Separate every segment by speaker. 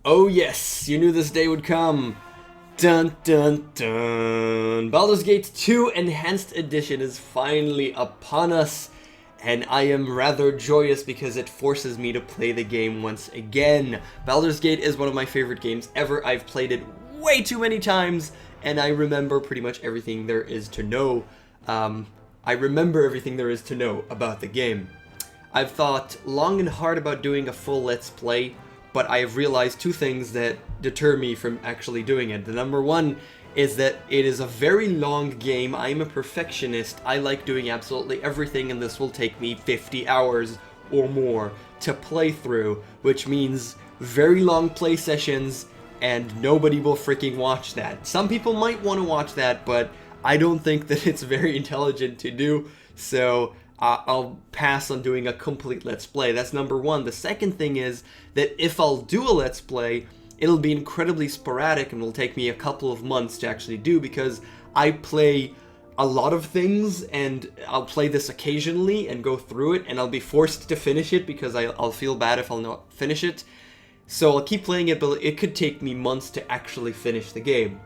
Speaker 1: Oh yes, you knew this day would come. Dun dun dun. Baldur's Gate 2 Enhanced Edition is finally upon us, and I am rather joyous because it forces me to play the game once again. Baldur's Gate is one of my favorite games ever. I've played it way too many times, and I remember pretty much everything there is to know. I remember everything there is to know about the game. I've thought long and hard about doing a full Let's Play, but I have realized two things that deter me from actually doing it. The number one is that it is a very long game. I'm a perfectionist. I like doing absolutely everything, and this will take me 50 hours or more to play through, which means very long play sessions, and nobody will freaking watch that. Some people might want to watch that, but I don't think that it's very intelligent to do, so I'll pass on doing a complete Let's Play. That's number one. The second thing is that if I'll do a Let's Play, it'll be incredibly sporadic and will take me a couple of months to actually do, because I play a lot of things and I'll play this occasionally and go through it, and I'll be forced to finish it because I'll feel bad if I'll not finish it. So I'll keep playing it, but it could take me months to actually finish the game.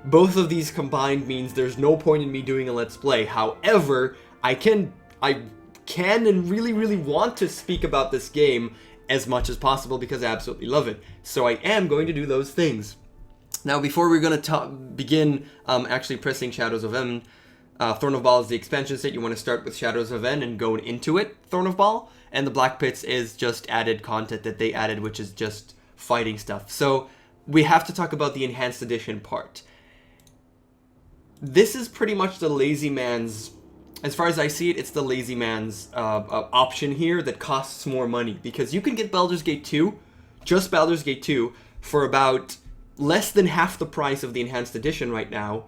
Speaker 1: Both of these combined means there's no point in me doing a Let's Play. However, I can and really want to speak about this game as much as possible because I absolutely love it. So I am going to do those things. Now, before we're going to begin actually pressing Shadows of N, Throne of Ball is the expansion set. You want to start with Shadows of N and go into it, Throne of Ball. And the Black Pits is just added content that they added, which is just fighting stuff. So we have to talk about the Enhanced Edition part. This is pretty much the lazy man's, as far as I see it, it's the lazy man's option here that costs more money. Because you can get Baldur's Gate 2, just Baldur's Gate 2, for about less than half the price of the Enhanced Edition right now.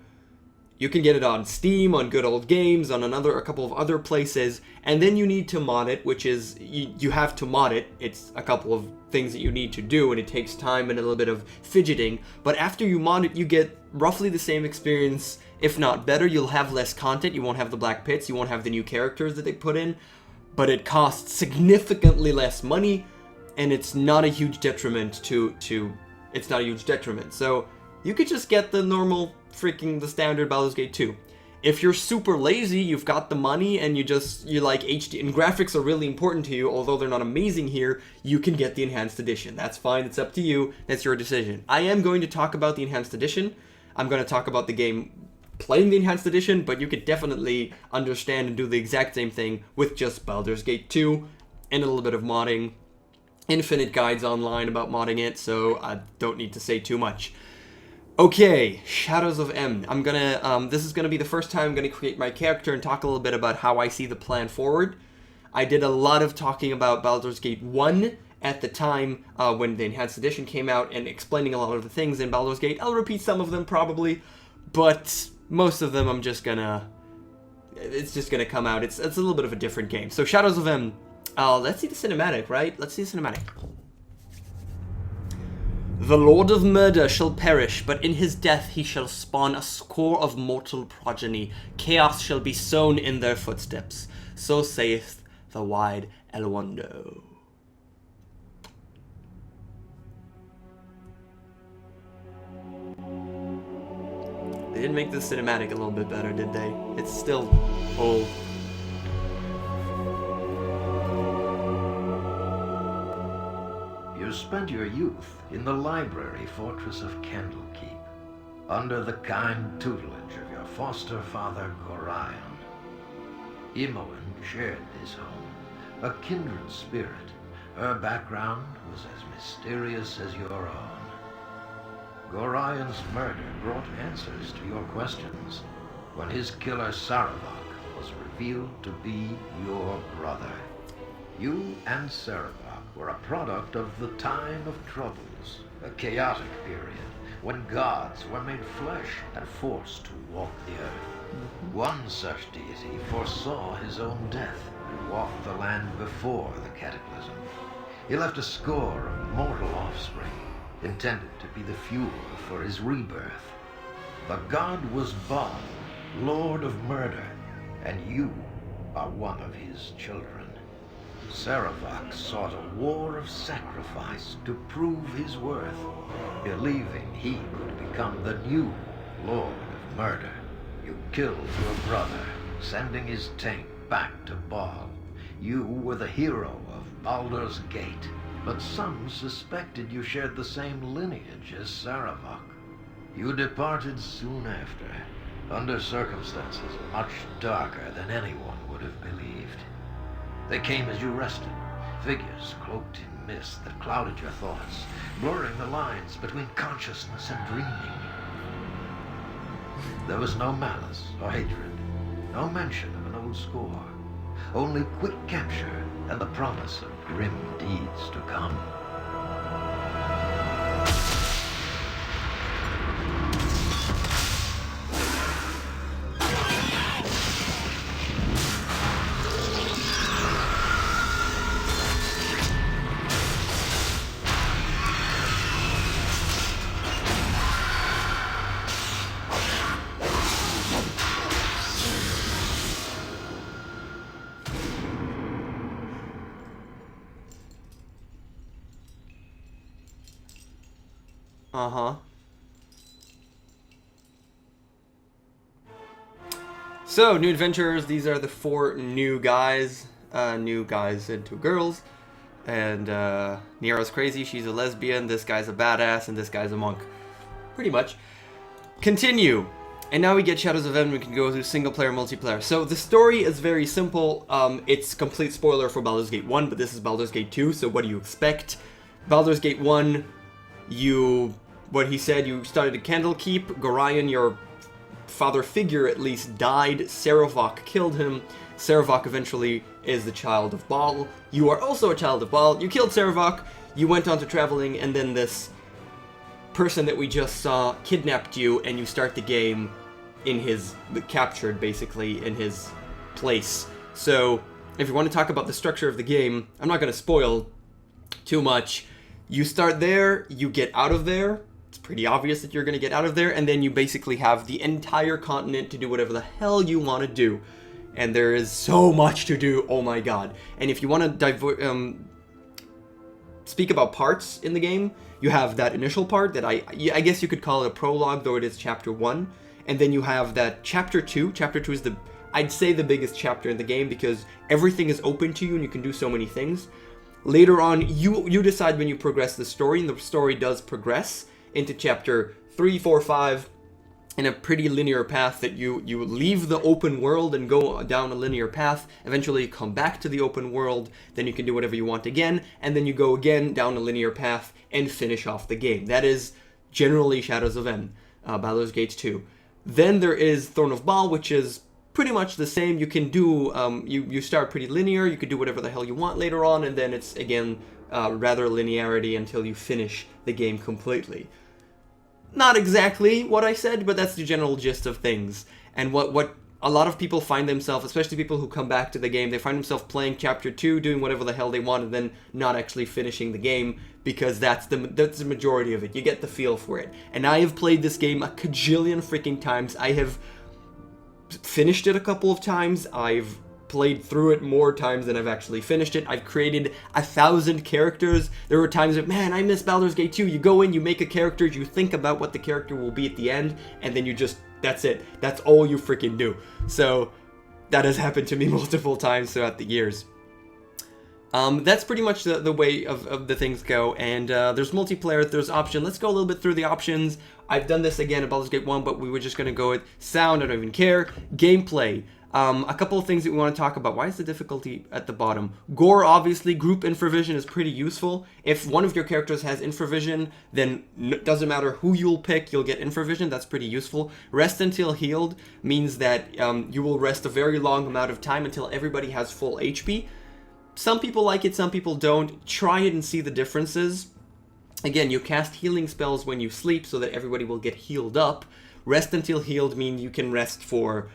Speaker 1: You can get it on Steam, on Good Old Games, on a couple of other places, and then you need to mod it, which is, you have to mod it. It's a couple of things that you need to do, and it takes time and a little bit of fidgeting, but after you mod it, you get roughly the same experience, if not better. You'll have less content, you won't have the Black Pits, you won't have the new characters that they put in, but it costs significantly less money, and it's not a huge detriment it's not a huge detriment. So you could just get the normal the standard Baldur's Gate 2. If you're super lazy, you've got the money, and you like HD, and graphics are really important to you, although they're not amazing here, you can get the Enhanced Edition. That's fine, it's up to you, that's your decision. I am going to talk about the Enhanced Edition. I'm going to talk about the game playing the Enhanced Edition, but you could definitely understand and do the exact same thing with just Baldur's Gate 2, and a little bit of modding. Infinite guides online about modding it, so I don't need to say too much. Okay, Shadows of M. I'm gonna, this is gonna be the first time I'm gonna create my character and talk a little bit about how I see the plan forward. I did a lot of talking about Baldur's Gate 1 at the time when the Enhanced Edition came out, and explaining a lot of the things in Baldur's Gate. I'll repeat some of them probably, but most of them it's just gonna come out. It's a little bit of a different game. So Shadows of M, let's see the cinematic, right? Let's see the cinematic. The Lord of Murder shall perish, but in his death he shall spawn a score of mortal progeny. Chaos shall be sown in their footsteps. So saith the wide Elwando. They didn't make the cinematic a little bit better, did they? It's still old.
Speaker 2: You spent your youth in the library fortress of Candlekeep, under the kind tutelage of your foster father, Gorion. Imoen shared this home, a kindred spirit. Her background was as mysterious as your own. Gorion's murder brought answers to your questions when his killer Saravok was revealed to be your brother. You and Saravok were a product of the time of troubles, a chaotic period when gods were made flesh and forced to walk the earth. One such deity foresaw his own death and walked the land before the cataclysm. He left a score of mortal offspring, intended to be the fuel for his rebirth. The god was Baldur, Lord of Murder, and you are one of his children. Saravak sought a war of sacrifice to prove his worth, believing he would become the new Lord of Murder. You killed your brother, sending his taint back to Baal. You were the hero of Baldur's Gate, but some suspected you shared the same lineage as Saravak. You departed soon after, under circumstances much darker than anyone would have believed. They came as you rested, figures cloaked in mist that clouded your thoughts, blurring the lines between consciousness and dreaming. There was no malice or hatred, no mention of an old score, only quick capture and the promise of grim deeds to come.
Speaker 1: Uh-huh. So, new adventures. These are the 4 new guys. And 2 girls. And, Niera's crazy. She's a lesbian. This guy's a badass. And this guy's a monk. Pretty much. Continue. And now we get Shadows of End. We can go through single-player, multiplayer. So, the story is very simple. It's complete spoiler for Baldur's Gate 1, but this is Baldur's Gate 2, so what do you expect? Baldur's Gate 1, what he said, you started a Candlekeep. Gorion, your father figure at least, died. Saravak killed him. Saravak eventually is the child of Baal. You are also a child of Baal. You killed Saravak. You went on to traveling, and then this person that we just saw kidnapped you, and you start the game captured basically in his place. So, if you want to talk about the structure of the game, I'm not going to spoil too much. You start there, you get out of there. It's pretty obvious that you're going to get out of there, and then you basically have the entire continent to do whatever the hell you want to do. And there is so much to do, oh my god. And if you want to speak about parts in the game, you have that initial part that I guess you could call it a prologue, though it is chapter 1. And then you have that chapter 2. Chapter 2 is I'd say the biggest chapter in the game, because everything is open to you and you can do so many things. Later on, you decide when you progress the story, and the story does progress into chapter 3, 4, 5, in a pretty linear path that you leave the open world and go down a linear path. Eventually you come back to the open world, then you can do whatever you want again, and then you go again down a linear path and finish off the game. That is generally Shadows of End, Baldur's Gate 2. Then there is Throne of Baal, which is pretty much the same. You can do, you start pretty linear, you can do whatever the hell you want later on, and then it's, again, rather linearity until you finish the game completely. Not exactly what I said, but that's the general gist of things. And what a lot of people find themselves, especially people who come back to the game, they find themselves playing Chapter 2, doing whatever the hell they want, and then not actually finishing the game, because that's the majority of it. You get the feel for it. And I have played this game a cajillion freaking times. I have finished it a couple of times. I've played through it more times than I've actually finished it. I've created 1,000 characters. There were times that, man, I miss Baldur's Gate 2. You go in, you make a character, you think about what the character will be at the end, and then you just, that's it. That's all you freaking do. So that has happened to me multiple times throughout the years. That's pretty much the way of the things go, and there's multiplayer, there's option. Let's go a little bit through the options. I've done this again at Baldur's Gate 1, but we were just going to go with sound, I don't even care. Gameplay. A couple of things that we want to talk about. Why is the difficulty at the bottom? Gore, obviously. Group infravision is pretty useful. If one of your characters has infravision, then it doesn't matter who you'll pick, you'll get infravision. That's pretty useful. Rest until healed means that you will rest a very long amount of time until everybody has full HP. Some people like it, some people don't. Try it and see the differences. Again, you cast healing spells when you sleep so that everybody will get healed up. Rest until healed means you can rest for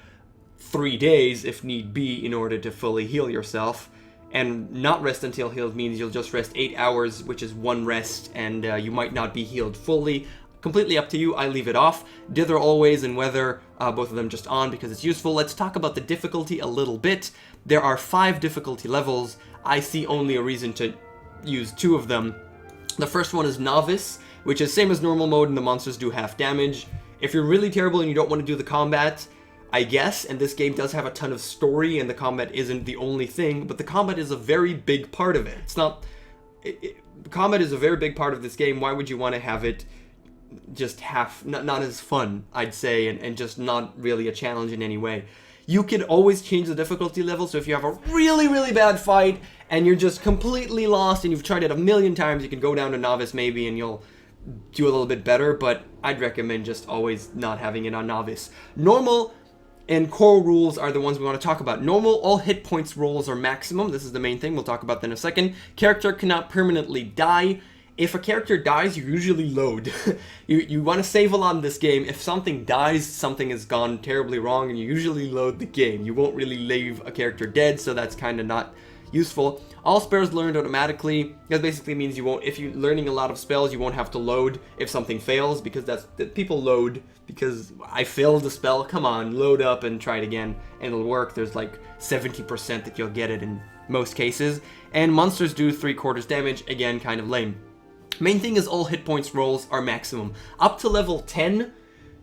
Speaker 1: 3 days if need be in order to fully heal yourself. And not rest until healed means you'll just rest 8 hours, which is 1 rest, and you might not be healed fully. Completely up to you. I leave it off. Dither always and weather, both of them just on because it's useful. Let's talk about the difficulty a little bit. There are 5 difficulty levels. I see only a reason to use 2 of them. The first one is Novice, which is same as normal mode, and the monsters do half damage. If you're really terrible and you don't want to do the combat, I guess, and this game does have a ton of story, and the combat isn't the only thing, but the combat is a very big part of it. It's not... combat is a very big part of this game. Why would you want to have it just not as fun, I'd say, and just not really a challenge in any way? You can always change the difficulty level, so if you have a really, really bad fight, and you're just completely lost, and you've tried it a million times, you can go down to Novice maybe, and you'll do a little bit better, but I'd recommend just always not having it on Novice. Normal and core rules are the ones we want to talk about. Normal, all hit points rolls are maximum. This is the main thing. We'll talk about that in a second. Character cannot permanently die. If a character dies, you usually load. you want to save a lot in this game. If something dies, something has gone terribly wrong, and you usually load the game. You won't really leave a character dead, so that's kind of not useful. All spells learned automatically. That basically means you won't, if you're learning a lot of spells, you won't have to load if something fails, because people load because I failed a spell. Come on, load up and try it again, and it'll work. There's like 70% that you'll get it in most cases. And monsters do 3/4 damage, again, kind of lame. Main thing is all hit points rolls are maximum. Up to level 10,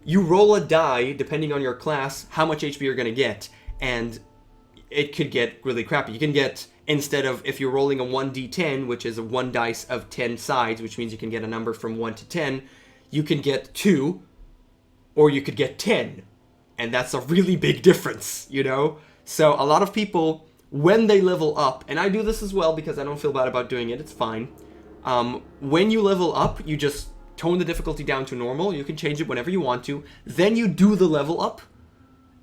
Speaker 1: you roll a die, depending on your class, how much HP you're going to get, and it could get really crappy. You can get, instead of, if you're rolling a 1d10, which is a 1 dice of 10 sides, which means you can get a number from 1 to 10, you can get 2, or you could get 10. And that's a really big difference, you know? So a lot of people, when they level up, and I do this as well because I don't feel bad about doing it, it's fine. When you level up, you just tone the difficulty down to normal. You can change it whenever you want to. Then you do the level up,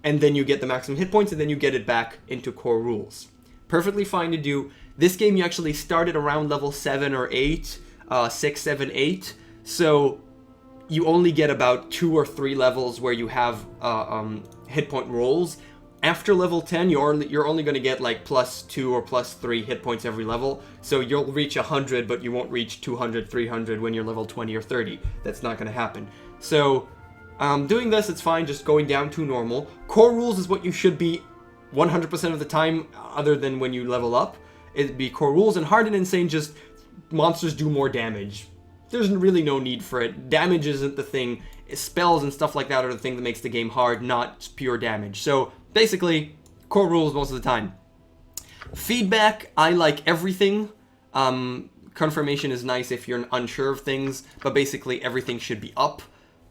Speaker 1: and then you get the maximum hit points, and then you get it back into core rules. Perfectly fine to do. This game, you actually started around level 7 or 8, 6, 7, 8. So you only get about 2 or 3 levels where you have hit point rolls. After level 10, you're only going to get like +2 or +3 hit points every level. So you'll reach 100, but you won't reach 200, 300 when you're level 20 or 30. That's not going to happen. So doing this, it's fine, just going down to normal. Core rules is what you should be 100% of the time, other than when you level up. It'd be core rules, and hard and insane, just monsters do more damage. There's really no need for it. Damage isn't the thing. Spells and stuff like that are the thing that makes the game hard, not pure damage. So basically, core rules most of the time. Feedback, I like everything. Confirmation is nice if you're unsure of things, but basically everything should be up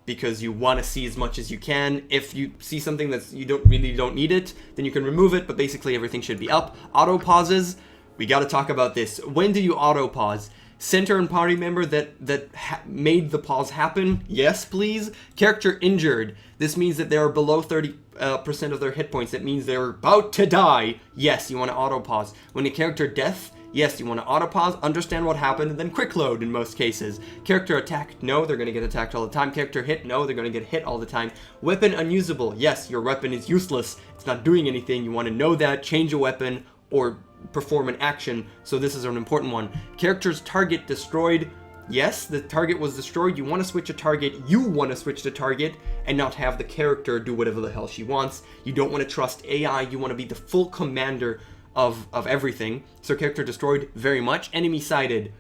Speaker 1: because you want to see as much as you can. If you see something that you don't need it, then you can remove it, but basically everything should be up. Auto pauses, we got to talk about this. When do you auto pause? Center and party member that made the pause happen? Yes, please. Character injured. This means that they're below 30% of their hit points. That means they're about to die. Yes, you want to auto pause. When a character death, yes, you want to auto pause, understand what happened, and then quick load in most cases. Character attacked, no, they're going to get attacked all the time. Character hit, no, they're going to get hit all the time. Weapon unusable, yes, your weapon is useless. It's not doing anything. You want to know that, change a weapon, or perform an action, so this is an important one. Character's target destroyed, yes, the target was destroyed. You want to switch a target, you want to switch the target, and not have the character do whatever the hell she wants. You don't want to trust AI, you want to be the full commander of everything. So character destroyed, very much. Enemy sighted,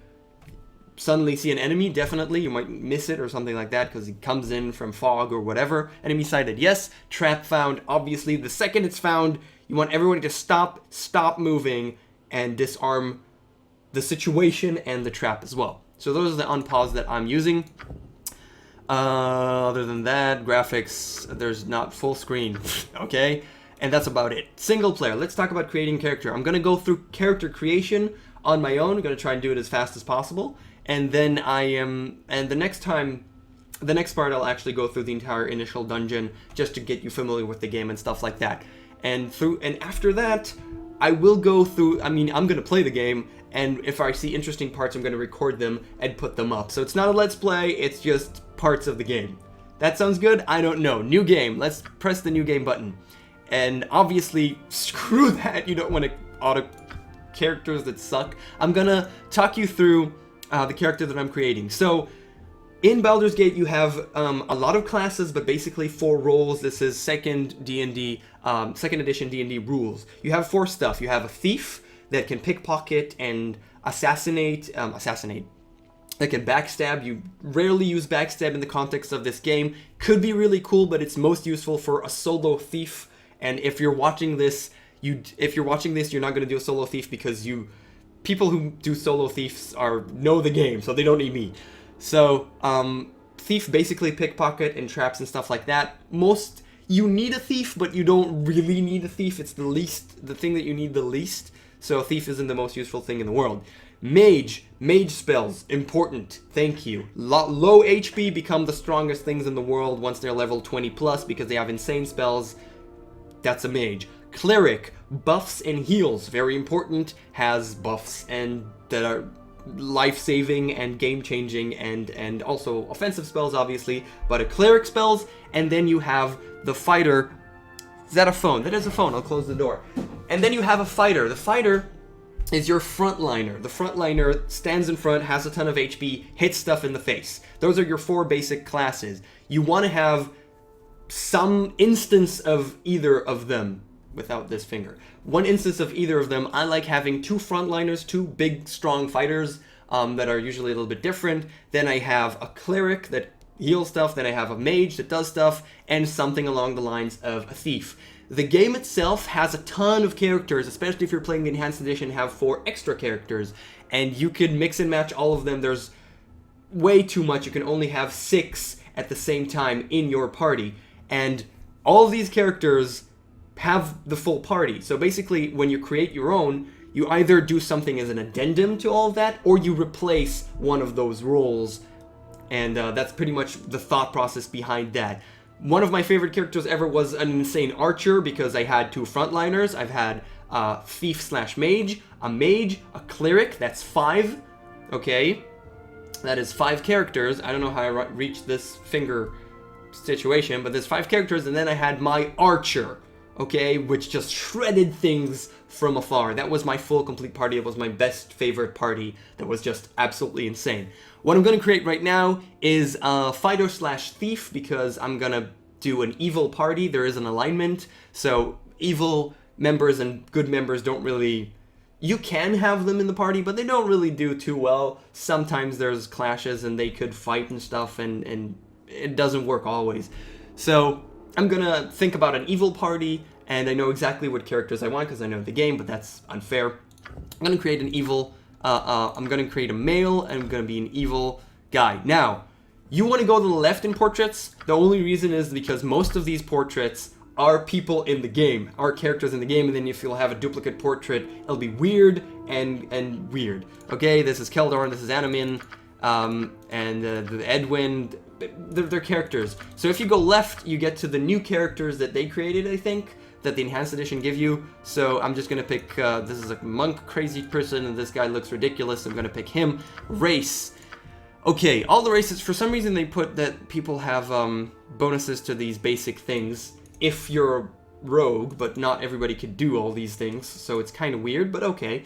Speaker 1: suddenly see an enemy, definitely, you might miss it or something like that because it comes in from fog or whatever. Enemy sighted, yes. Trap found, obviously, the second it's found, you want everybody to stop moving and disarm the situation and the trap as well. So those are the unpause that I'm using. Other than that, graphics, there's not full screen, okay? And that's about it. Single player, let's talk about creating character. I'm gonna go through character creation on my own. I'm gonna try and do it as fast as possible. And then the next part I'll actually go through the entire initial dungeon just to get you familiar with the game and stuff like that. And after that, I will go through, I'm going to play the game, and if I see interesting parts, I'm going to record them and put them up. So it's not a let's play, it's just parts of the game. That sounds good? I don't know. New game. Let's press the new game button. And obviously, screw that. You don't want to auto characters that suck. I'm going to talk you through the character that I'm creating. So in Baldur's Gate, you have a lot of classes, but basically 4 roles. This is second edition D&D rules. You have 4 stuff. You have a thief, that can pickpocket and assassinate, that can backstab. You rarely use backstab in the context of this game. Could be really cool, but it's most useful for a solo thief. And if you're watching this, you're not going to do a solo thief because people who do solo thieves know the game, so they don't need me. So, thief basically pickpocket and traps and stuff like that. You need a thief, but you don't really need a thief. It's the thing that you need the least. So a thief isn't the most useful thing in the world. Mage spells, important, thank you. Low HP become the strongest things in the world once they're level 20 plus because they have insane spells. That's a mage. Cleric, buffs and heals, very important, has buffs and that are life-saving and game-changing and also offensive spells, obviously, but a cleric spells, and then you have the fighter. Is that a phone? That is a phone. I'll close the door. And then you have a fighter. The fighter is your frontliner. The frontliner stands in front, has a ton of HP, hits stuff in the face. Those are your 4 basic classes. You want to have some instance of either of them without this finger. One instance of either of them. I like having 2 frontliners, 2 big, strong fighters that are usually a little bit different. Then I have a cleric that heals stuff. Then I have a mage that does stuff, and something along the lines of a thief. The game itself has a ton of characters, especially if you're playing the Enhanced Edition, have 4 extra characters, and you can mix and match all of them. There's way too much. You can only have 6 at the same time in your party, and all of these characters have the full party. So basically, when you create your own, you either do something as an addendum to all of that, or you replace one of those roles, and that's pretty much the thought process behind that. One of my favorite characters ever was an insane archer because I had 2 frontliners. I've had thief/mage, a mage, a cleric. That's 5. Okay, that is 5 characters. I don't know how I reached this finger situation, but there's 5 characters, and then I had my archer. Okay, which just shredded things from afar. That was my full complete party. It was my best favorite party. That was just absolutely insane. What I'm going to create right now is a fighter/thief because I'm going to do an evil party. There is an alignment, so evil members and good members don't really... You can have them in the party, but they don't really do too well. Sometimes there's clashes and they could fight and stuff, and it doesn't work always. So I'm going to think about an evil party, and I know exactly what characters I want because I know the game, but that's unfair. I'm going to create an evil... I'm going to create a male, and I'm going to be an evil guy. Now, you want to go to the left in portraits. The only reason is because most of these portraits are people in the game, are characters in the game, and then if you'll have a duplicate portrait, it'll be weird and weird. Okay, this is Keldor, this is Anamin, and Edwin. They're characters. So if you go left, you get to the new characters that they created, I think, that the Enhanced Edition give you. So I'm just going to pick, this is a monk crazy person, and this guy looks ridiculous. I'm going to pick him. Race. Okay, all the races, for some reason they put that people have bonuses to these basic things if you're a rogue, but not everybody could do all these things, so it's kind of weird, but okay.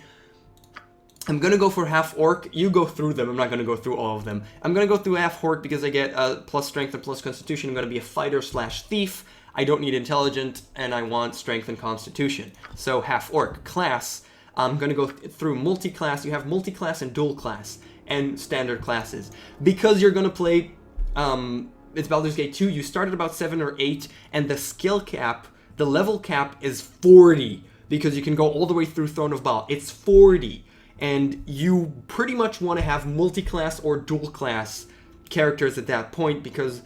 Speaker 1: I'm going to go for half-orc. You go through them. I'm not going to go through all of them. I'm going to go through half-orc because I get plus strength and plus constitution. I'm going to be a fighter/thief. I don't need intelligent, and I want strength and constitution. So half-orc. Class, I'm going to go through multi-class. You have multi-class and dual class and standard classes. Because you're going to play, it's Baldur's Gate 2, you start at about 7 or 8, and the skill cap, the level cap is 40, because you can go all the way through Throne of Baal. It's 40, and you pretty much want to have multi-class or dual-class characters at that point, because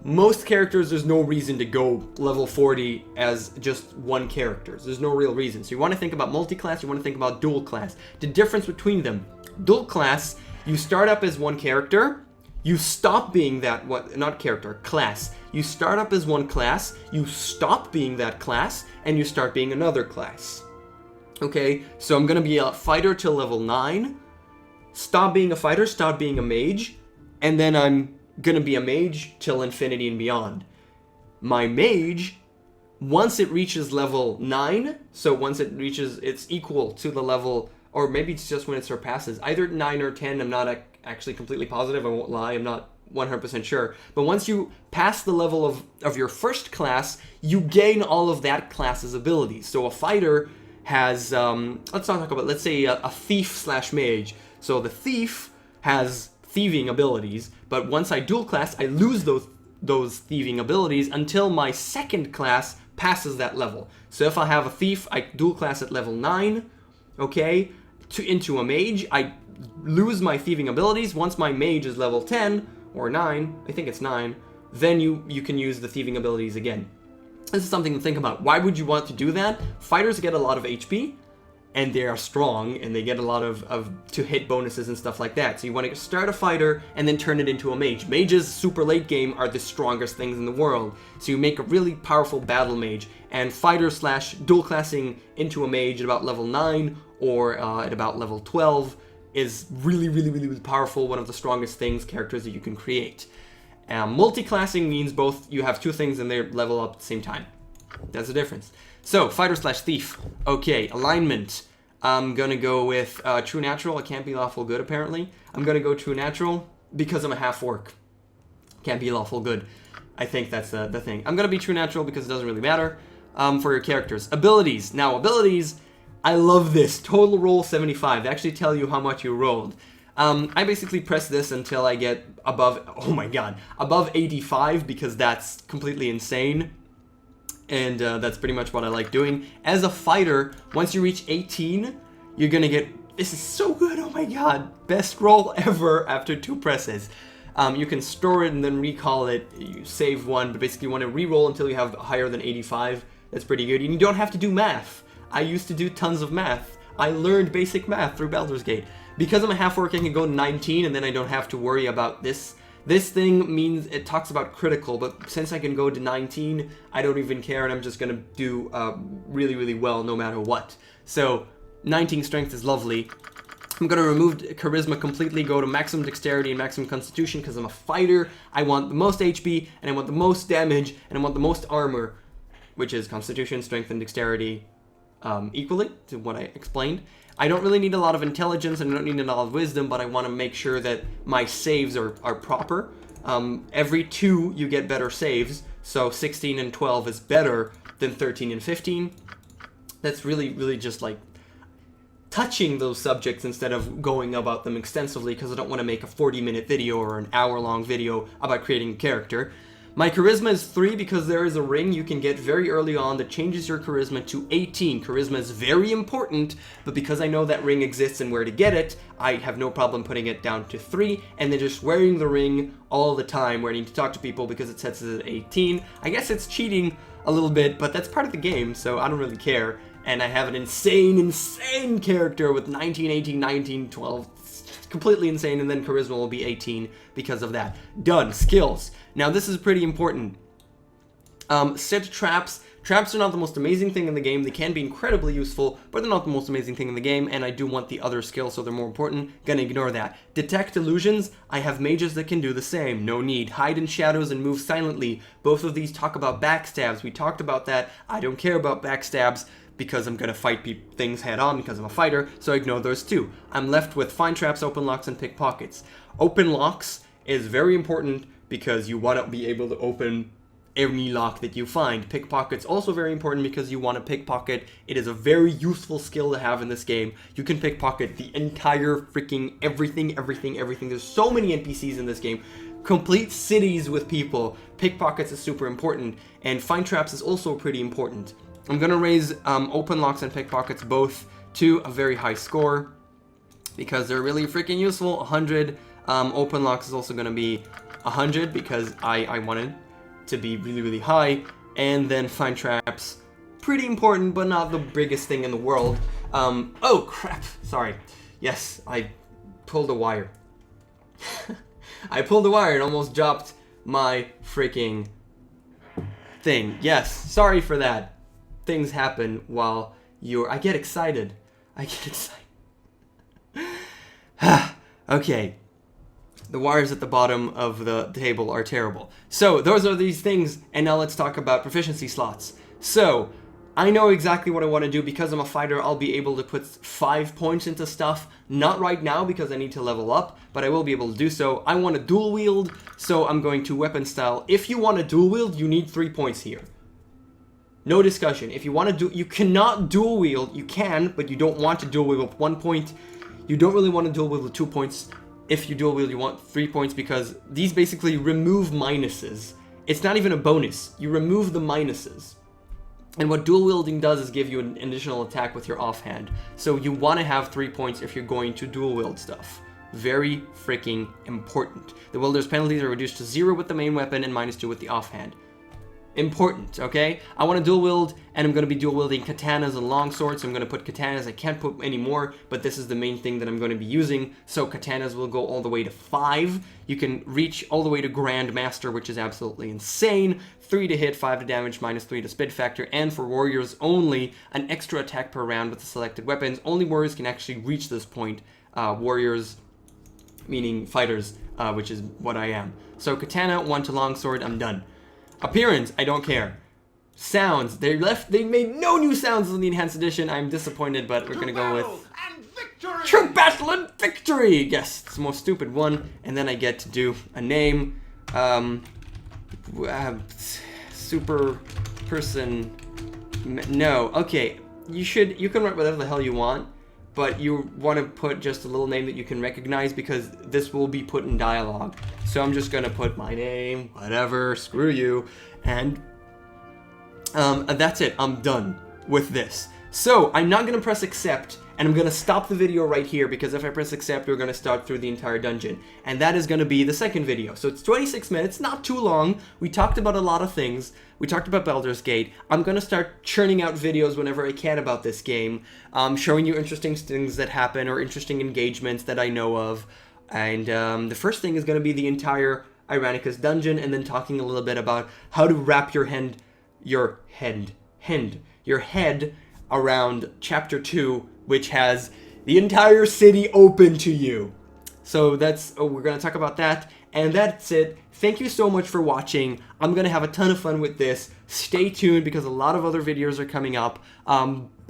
Speaker 1: most characters, there's no reason to go level 40 as just one character. There's no real reason. So you want to think about multi-class, you want to think about dual class. The difference between them, dual class, you start up as one character, you stop being that, class. You start up as one class, you stop being that class, and you start being another class. Okay, so I'm going to be a fighter till level 9, stop being a fighter, stop being a mage, and then I'm gonna be a mage till infinity and beyond. My mage, once it reaches level 9, so once it reaches, it's equal to the level, or maybe it's just when it surpasses, either 9 or 10, I'm not actually completely positive, I won't lie, I'm not 100% sure, but once you pass the level of your first class, you gain all of that class's abilities. So a fighter has, let's not talk about, let's say a thief slash mage. So the thief has thieving abilities, but once I dual class, I lose those thieving abilities until my second class passes that level. So if I have a thief, I dual class at level 9, okay, into a mage, I lose my thieving abilities. Once my mage is level 10 or 9, I think it's 9, then you can use the thieving abilities again. This is something to think about. Why would you want to do that? Fighters get a lot of HP, and they are strong, and they get a lot of to-hit bonuses and stuff like that. So you want to start a fighter and then turn it into a mage. Mages, super late game, are the strongest things in the world. So you make a really powerful battle mage, and fighter slash dual classing into a mage at about level 9 or at about level 12 is really, really, really, really powerful. One of the strongest characters that you can create. Multi-classing means both you have two things and they level up at the same time. That's the difference. So, fighter slash thief. Okay, alignment. I'm gonna go with true natural. I can't be lawful good, apparently. I'm gonna go true natural because I'm a half-orc. Can't be lawful good. I think that's the thing. I'm gonna be true natural because it doesn't really matter for your characters. Abilities. Now, abilities, I love this. Total roll 75. They actually tell you how much you rolled. I basically press this until I get above, oh my god, above 85 because that's completely insane. And that's pretty much what I like doing. As a fighter, once you reach 18, you're gonna get, this is so good, oh my god, best roll ever after 2 presses. You can store it and then recall it, you save one, but basically you want to re-roll until you have higher than 85. That's pretty good, and you don't have to do math. I used to do tons of math. I learned basic math through Baldur's Gate. Because I'm a half-orc, I can go 19, and then I don't have to worry about this. This thing means it talks about critical, but since I can go to 19, I don't even care, and I'm just going to do really, really well no matter what. So, 19 strength is lovely. I'm going to remove charisma completely, go to maximum dexterity and maximum constitution, because I'm a fighter. I want the most HP, and I want the most damage, and I want the most armor, which is constitution, strength, and dexterity equally to what I explained. I don't really need a lot of intelligence and I don't need a lot of wisdom, but I want to make sure that my saves are proper. Every 2 you get better saves, so 16 and 12 is better than 13 and 15. That's really, really just like touching those subjects instead of going about them extensively, because I don't want to make a 40-minute video or an hour-long video about creating a character. My charisma is 3 because there is a ring you can get very early on that changes your charisma to 18. Charisma is very important, but because I know that ring exists and where to get it, I have no problem putting it down to 3, and then just wearing the ring all the time, where I need to talk to people because it sets it at 18. I guess it's cheating a little bit, but that's part of the game, so I don't really care. And I have an insane, insane character with 19, 18, 19, 12. Completely insane, and then charisma will be 18 because of that. Done. Skills. Now this is pretty important. Set traps. Traps are not the most amazing thing in the game. They can be incredibly useful, but they're not the most amazing thing in the game, and I do want the other skills, so they're more important. Gonna ignore that. Detect illusions. I have mages that can do the same. No need. Hide in shadows and move silently. Both of these talk about backstabs. We talked about that. I don't care about backstabs, because I'm going to fight things head on because I'm a fighter, so I ignore those too. I'm left with find traps, open locks, and pickpockets. Open locks is very important because you want to be able to open any lock that you find. Pickpockets also very important because you want to pickpocket. It is a very useful skill to have in this game. You can pickpocket the entire freaking everything. There's so many NPCs in this game. Complete cities with people. Pickpockets is super important, and find traps is also pretty important. I'm going to raise open locks and pickpockets both to a very high score because they're really freaking useful. 100. Open locks is also going to be 100 because I wanted to be really, really high. And then find traps, pretty important, but not the biggest thing in the world. Oh, crap. Sorry. Yes, I pulled a wire. I pulled a wire and almost dropped my freaking thing. Yes, sorry for that. Things happen while I get excited. Okay. The wires at the bottom of the table are terrible. So, those are these things, and now let's talk about proficiency slots. So, I know exactly what I want to do. Because I'm a fighter, I'll be able to put 5 points into stuff. Not right now because I need to level up, but I will be able to do so. I want to dual wield, so I'm going to weapon style. If you want to dual wield, you need 3 points here. No discussion. If you want to do, you cannot dual wield. You can, but you don't want to dual wield with 1 point. You don't really want to dual wield with 2 points. If you dual wield, you want 3 points because these basically remove minuses. It's not even a bonus. You remove the minuses. And what dual wielding does is give you an additional attack with your offhand. So you want to have 3 points if you're going to dual wield stuff. Very freaking important. The wielder's penalties are reduced to 0 with the main weapon and -2 with the offhand. Important, okay? I want to dual wield, and I'm going to be dual wielding katanas and longswords. I'm going to put katanas. I can't put any more, but this is the main thing that I'm going to be using. So katanas will go all the way to 5. You can reach all the way to Grandmaster, which is absolutely insane. 3 to hit, 5 to damage, -3 to speed factor, and for warriors only, an extra attack per round with the selected weapons. Only warriors can actually reach this point. Warriors, meaning fighters, which is what I am. So katana, 1 to longsword, I'm done. Appearance, I don't care. Sounds, they made no new sounds in the Enhanced Edition. I'm disappointed, but we're gonna go with True Battle and Victory! Yes, it's the most stupid one. And then I get to do a name. Super person. No, okay. You can write whatever the hell you want, but you want to put just a little name that you can recognize because this will be put in dialogue. So I'm just gonna put my name, whatever, screw you, and that's it. I'm done with this. So I'm not gonna press accept, and I'm gonna stop the video right here because if I press accept, we're gonna start through the entire dungeon, and that is gonna be the second video. So it's 26 minutes, not too long. We talked about a lot of things. We talked about Baldur's Gate. I'm gonna start churning out videos whenever I can about this game, showing you interesting things that happen or interesting engagements that I know of. And the first thing is gonna be the entire Irenicus dungeon, and then talking a little bit about how to wrap your head around Chapter 2, which has the entire city open to you. So we're gonna talk about that, and that's it. Thank you so much for watching. I'm gonna have a ton of fun with this. Stay tuned because a lot of other videos are coming up.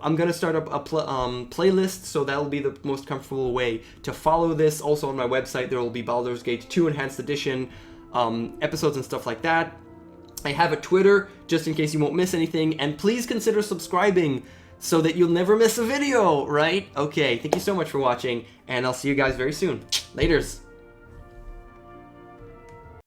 Speaker 1: I'm gonna start up a playlist, so that'll be the most comfortable way to follow this. Also on my website, there will be Baldur's Gate 2 Enhanced Edition episodes and stuff like that. I have a Twitter, just in case you won't miss anything, and please consider subscribing so that you'll never miss a video, right? Okay, thank you so much for watching, and I'll see you guys very soon. Laters!